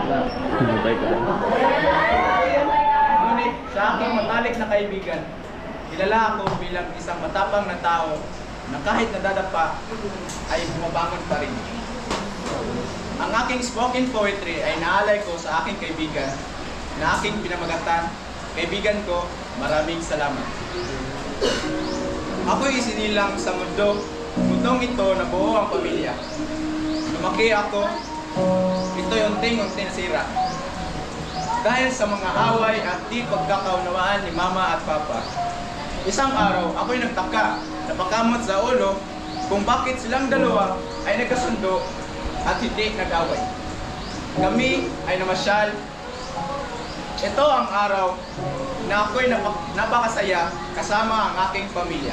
Bye ka lang. Ngunit sa aking matalik na kaibigan, kilala ako bilang isang matapang na tao na kahit nadadapa ay bumabangon pa rin. Ang aking spoken poetry ay naalay ko sa aking kaibigan na aking pinamagatan. Kaibigan ko, maraming salamat. Ako'y isinilang sa mundong ito na buo ang pamilya. Lumaki ako, ito'y unting-unti nasira. Dahil sa mga away at di pagkakaunawaan ni Mama at Papa. Isang araw, ako'y nagtaka, napakamot sa ulo kung bakit silang dalawa ay nagkasundo at hindi nag-away. Kami ay namasyal. Ito ang araw na ako'y napakasaya kasama ang aking pamilya.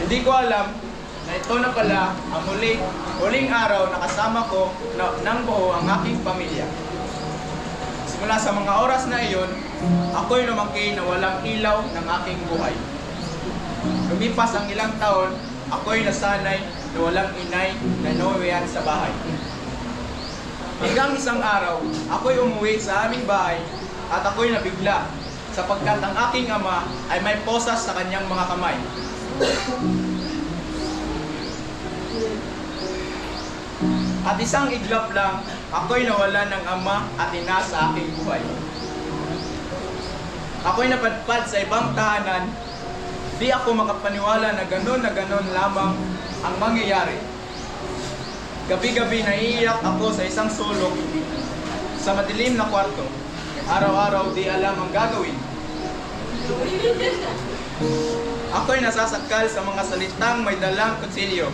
Hindi ko alam na ito na pala ang huling araw na kasama ko ng buo ang aking pamilya. Simula sa mga oras na iyon, ako'y lumaki na walang ilaw ng aking buhay. Lumipas ang ilang taon, ako'y nasanay na walang inay na nauwian sa bahay. Hanggang isang araw, ako'y umuwi sa aming bahay at ako'y nabigla sapagkat ang aking ama ay may posas sa kanyang mga kamay. At isang iglap lang, ako'y nawalan ng ama at ina sa aking buhay. Ako'y napadpad sa ibang tahanan, di ako makapaniwala na ganon lamang ang mangyayari. Gabi-gabi naiiyak ako sa isang sulok sa madilim na kwarto. Araw-araw di alam ang gagawin. Ako'y nasasakal sa mga salitang may dalang kutsilyo.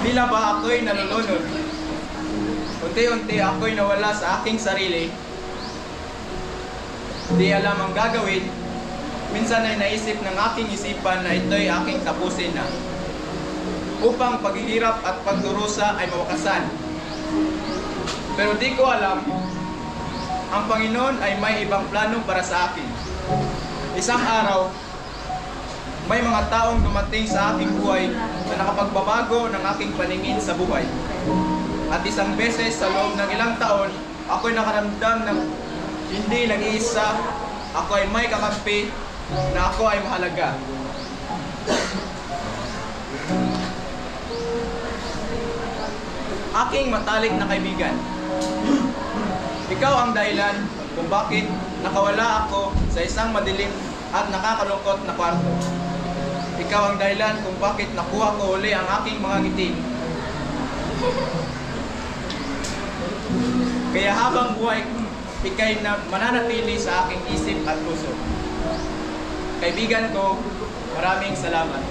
Tila ba ako'y nalulunod? Unti-unti ako'y nawala sa aking sarili. Di alam ang gagawin. Minsan ay naisip ng aking isipan na ito'y aking tapusin na upang paghihirap at pagdurusa ay mawakasan. Pero di ko alam, ang Panginoon ay may ibang plano para sa akin. Isang araw, may mga taong dumating sa aking buhay na nakapagbabago ng aking paningin sa buhay. At isang beses sa loob ng ilang taon, ako'y nakaramdam ng hindi nag-iisa, ako ay may kakampi, na ako ay mahalaga. Aking matalik na kaibigan, ikaw ang dahilan kung bakit nakawala ako sa isang madilim at nakakalungkot na kwarto. Ikaw ang dahilan kung bakit nakuha ko uli ang aking mga ngiti. Kaya habang buhay, ikay na mananatili sa aking isip at puso. Kaibigan ko, maraming salamat.